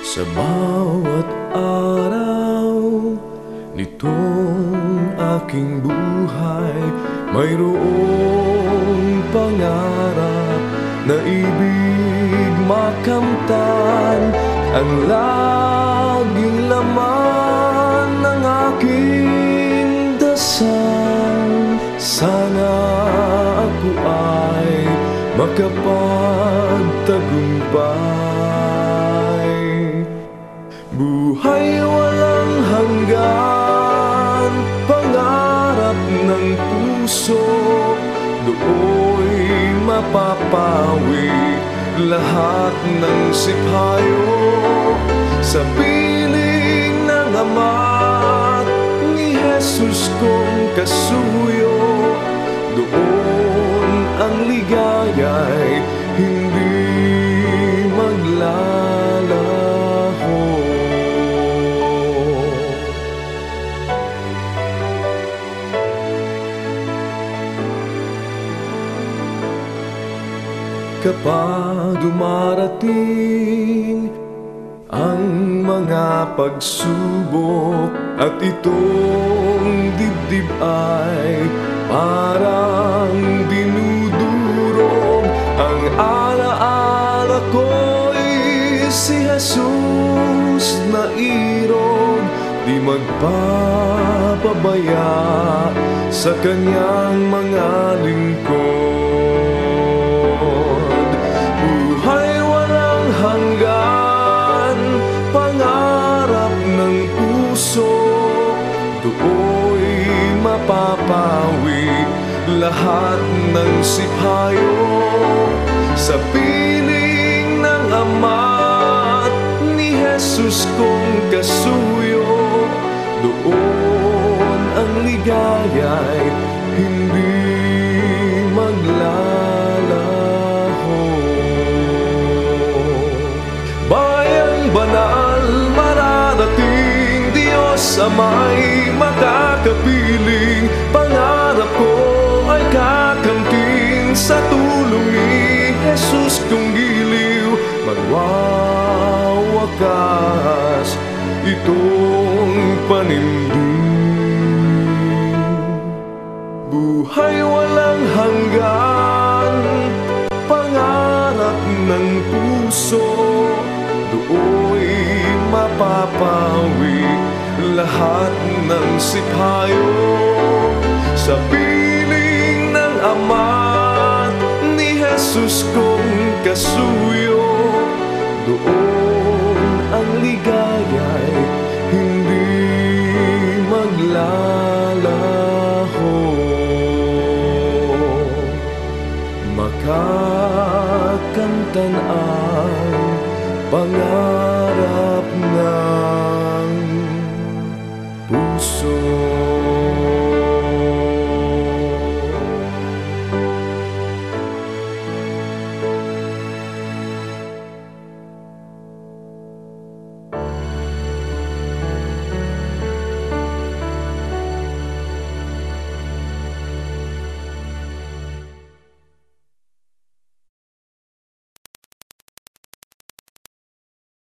Sa bawat araw nitong aking buhay, mayroong pangarap na ibig makamtan. Ang laging laman ng aking dasal, sana ako ay makapagtagumpay. Buhay walang hanggan, pangarap ng puso, do'y mapapawi lahat ng sipayo. Sa piling ng Ama ni Jesus kong kasuyo, doon ang ligaya'y hindi maglalaho. Kapag dumarating ang mga pagsubok at itong dibdib ay parang dinudurog, ang alaala ko'y si Jesus na irog, di magpapabaya sa kanyang mga lingkod. Buhay walang hanggan, pangarap ng puso, do'y mapapawi lahat ng sipayo. Sa piling ng Ama ni Jesus kong kasuyo, doon ang ligaya'y hindi maglalaho. Bayang banal mararating, Diyos Ama'y makakapiling, pangarap ko ay kakamtin sa tulong ni Jesus kong giliw. Magwawakas itong panindig. Buhay walang hanggan, pangarap ng puso, do'y mapapawi lahat ng sipayo. Sa piling ng Ama ni Jesus kong kasuyo, doon ang ligaya'y hindi maglalaho. Makakamtan ang pangarap na